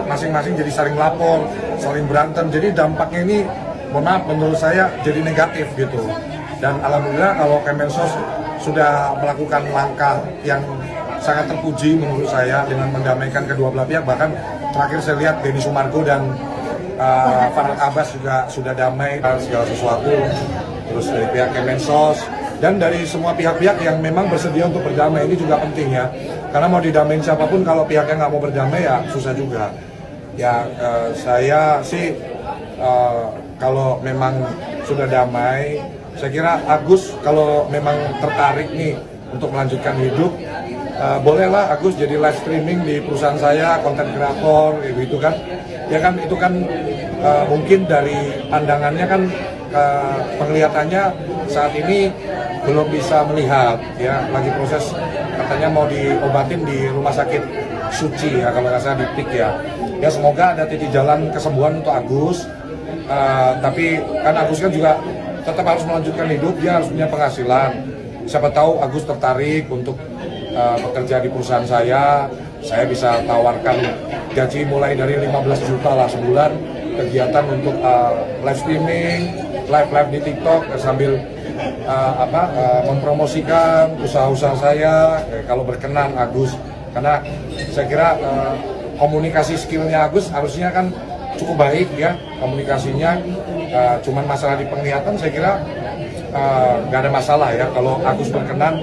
masing-masing jadi saling lapor, saling berantem. Jadi dampaknya ini, mohon maaf, menurut saya jadi negatif gitu. Dan alhamdulillah kalau Kemensos sudah melakukan langkah yang sangat terpuji menurut saya dengan mendamaikan kedua belah pihak. Bahkan terakhir saya lihat Denny Sumargo dan Farhad Abbas juga sudah damai segala sesuatu. Terus dari pihak Kemensos dan dari semua pihak-pihak yang memang bersedia untuk berdamai, ini juga penting ya. Karena mau didamain siapapun, kalau pihaknya nggak mau berdamai ya susah juga. Ya saya sih kalau memang sudah damai, saya kira Agus kalau memang tertarik nih untuk melanjutkan hidup, bolehlah Agus jadi live streaming di perusahaan saya, konten kreator gitu kan. Ya kan itu kan mungkin dari pandangannya kan penglihatannya saat ini belum bisa melihat ya, lagi proses katanya mau diobatin di rumah sakit Suci ya kalau nggak salah di PIK ya. Ya semoga ada titik jalan kesembuhan untuk Agus. Tapi kan Agus kan juga tetap harus melanjutkan hidup, dia harus punya penghasilan. Siapa tahu Agus tertarik untuk bekerja di perusahaan saya bisa tawarkan gaji mulai dari 15 juta lah sebulan, kegiatan untuk live streaming, live di TikTok sambil mempromosikan usaha-usaha saya kalau berkenan Agus. Karena saya kira komunikasi skillnya Agus harusnya kan cukup baik ya komunikasinya. Cuman masalah di penglihatan saya kira nggak ada masalah ya. Kalau Agus berkenan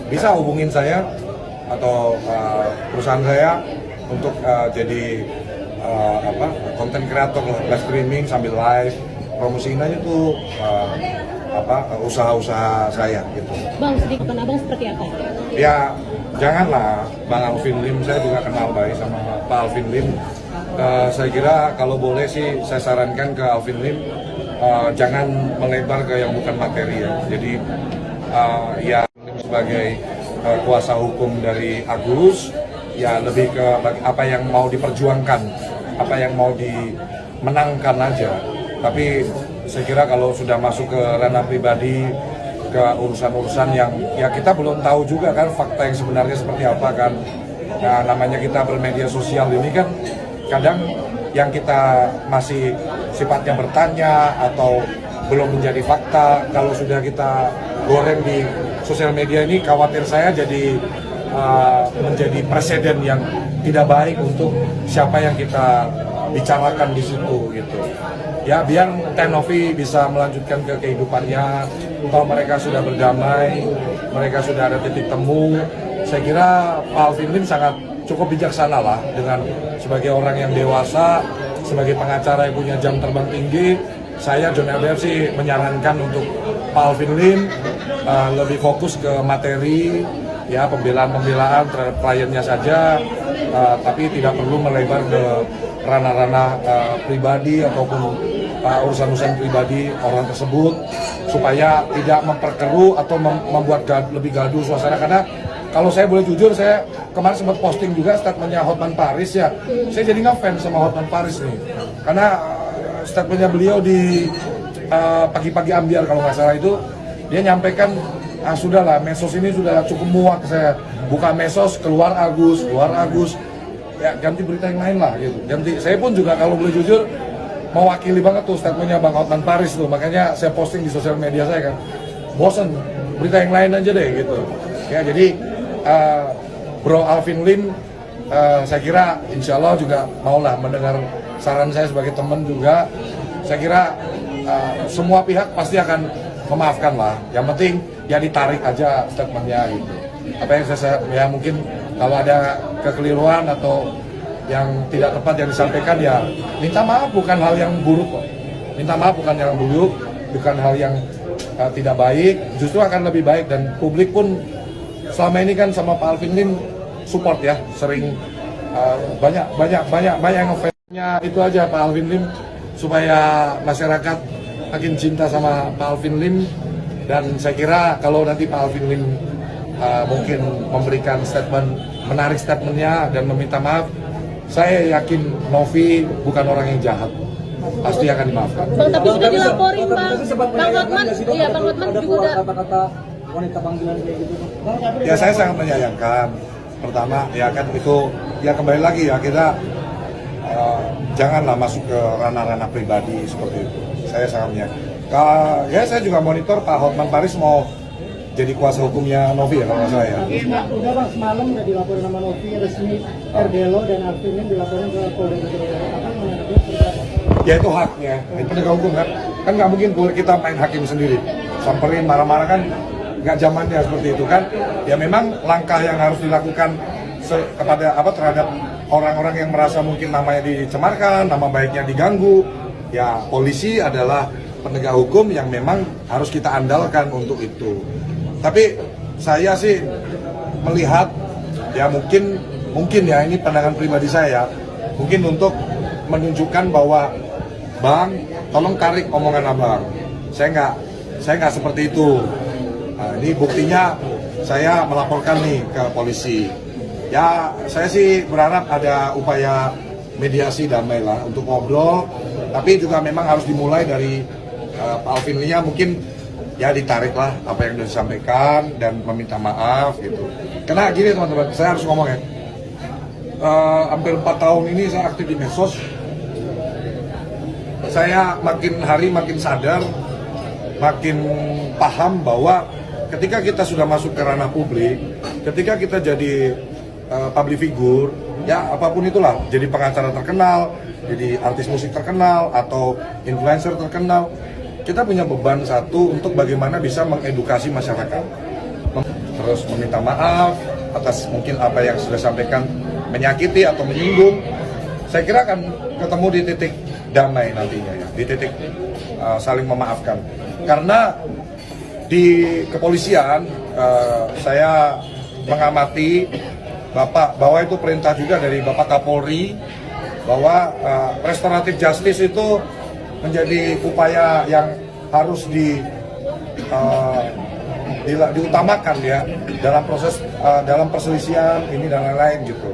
bisa hubungin saya atau perusahaan saya untuk jadi konten kreator live streaming sambil live promosiin aja tuh usaha-usaha saya gitu. Bang, sedikit abang seperti apa? Ya janganlah Bang Alvin Lim, saya juga kenal baik sama Pak Alvin Lim. Saya kira kalau boleh sih saya sarankan ke Alvin Lim, jangan melebar ke yang bukan materi ya. Jadi ya sebagai kuasa hukum dari Agus, ya lebih ke apa yang mau diperjuangkan, apa yang mau dimenangkan aja. Tapi saya kira kalau sudah masuk ke ranah pribadi, ke urusan-urusan yang ya kita belum tahu juga kan fakta yang sebenarnya seperti apa kan. Nah namanya kita bermedia sosial ini kan kadang yang kita masih sifatnya bertanya atau belum menjadi fakta, kalau sudah kita goreng di sosial media ini, khawatir saya jadi menjadi presiden yang tidak baik untuk siapa yang kita bicarakan di situ gitu. Ya biar Tenovi bisa melanjutkan ke kehidupannya. Kalau mereka sudah berdamai, mereka sudah ada titik temu, saya kira Pak Alvin Lim sangat cukup bijaksana lah dengan sebagai orang yang dewasa, sebagai pengacara yang punya jam terbang tinggi. Saya John LBF sih menyarankan untuk Pak Alvin Lim lebih fokus ke materi, ya pembelaan-pembelaan terhadap kliennya saja, tapi tidak perlu melebar ke ranah-ranah pribadi ataupun urusan-urusan pribadi orang tersebut, supaya tidak memperkeruh atau membuat lebih gaduh suasana. Karena kalau saya boleh jujur, saya kemarin sempat posting juga statementnya Hotman Paris ya. Saya jadi ngefans sama Hotman Paris nih, karena statementnya beliau di pagi-pagi ambiar kalau nggak salah itu, dia nyampaikan sudahlah medsos ini sudah cukup muak, saya buka medsos keluar Agus, ya ganti berita yang lain lah gitu. Ganti, saya pun juga kalau boleh jujur mewakili banget tuh statementnya Bang Hotman Paris tuh, makanya saya posting di sosial media saya kan, bosen berita yang lain aja deh gitu. Ya jadi Bro Alvin Lim, saya kira insya Allah juga maulah mendengar saran saya sebagai teman juga. Saya kira semua pihak pasti akan memaafkan lah. Yang penting ya ditarik aja statementnya gitu. Apa yang saya ya mungkin kalau ada kekeliruan atau yang tidak tepat yang disampaikan, ya minta maaf, bukan hal yang buruk kok. Minta maaf bukan yang buruk, bukan hal yang tidak baik, justru akan lebih baik. Dan publik pun selama ini kan sama Pak Alvin Lim support ya, sering banyak yang ngefansnya itu aja Pak Alvin Lim, supaya masyarakat makin cinta sama Pak Alvin Lim. Dan saya kira kalau nanti Pak Alvin Lim mungkin memberikan statement, menarik statementnya dan meminta maaf, saya yakin Novi bukan orang yang jahat, pasti akan dimaafkan. Bang, tapi sudah dilaporin Bang Hotman, iya Bang Hotman juga udah kata-kata wanita panggilan kayak gitu. Ya saya sangat menyayangkan. Pertama ya kan itu ya kembali lagi ya, kita janganlah masuk ke ranah-ranah pribadi seperti itu. Saya sarannya. Ya saya juga monitor Pak Hotman Paris mau jadi kuasa hukumnya Novi ya kalau nggak salah ya. Udah bang, semalam udah dilaporin sama Novi resmi, Erdelo dan Alvin Lim dilaporin ke Polda Metro Jaya. Apa menurut Ya itu haknya, itu penegak hukum kan nggak mungkin kita main hakim sendiri, samperin marah-marah kan nggak zamannya seperti itu kan. Ya memang langkah yang harus dilakukan kepada terhadap orang-orang yang merasa mungkin namanya dicemarkan, nama baiknya diganggu. Ya polisi adalah penegak hukum yang memang harus kita andalkan untuk itu. Tapi saya sih melihat ya mungkin ya ini pandangan pribadi saya, mungkin untuk menunjukkan bahwa Bang, tolong tarik omongan abang. Saya nggak seperti itu. Nah, ini buktinya saya melaporkan nih ke polisi. Ya saya sih berharap ada upaya mediasi damai lah untuk ngobrol. Tapi juga memang harus dimulai dari Pak Alvin Lim, mungkin ya ditarik lah apa yang sudah disampaikan dan meminta maaf gitu. Karena gini teman-teman, saya harus ngomong ya. Hampir 4 tahun ini saya aktif di medsos. Saya makin hari makin sadar, makin paham bahwa ketika kita sudah masuk ke ranah publik, ketika kita jadi public figure, ya apapun itulah, jadi pengacara terkenal, jadi artis musik terkenal, atau influencer terkenal, kita punya beban satu untuk bagaimana bisa mengedukasi masyarakat. Terus meminta maaf atas mungkin apa yang sudah sampaikan menyakiti atau menyinggung. Saya kira akan ketemu di titik damai nantinya ya, di titik saling memaafkan. Karena di kepolisian saya mengamati bahwa itu perintah juga dari Bapak Kapolri bahwa restoratif justice itu menjadi upaya yang harus diutamakan ya dalam proses dalam perselisihan ini dan lain-lain gitu.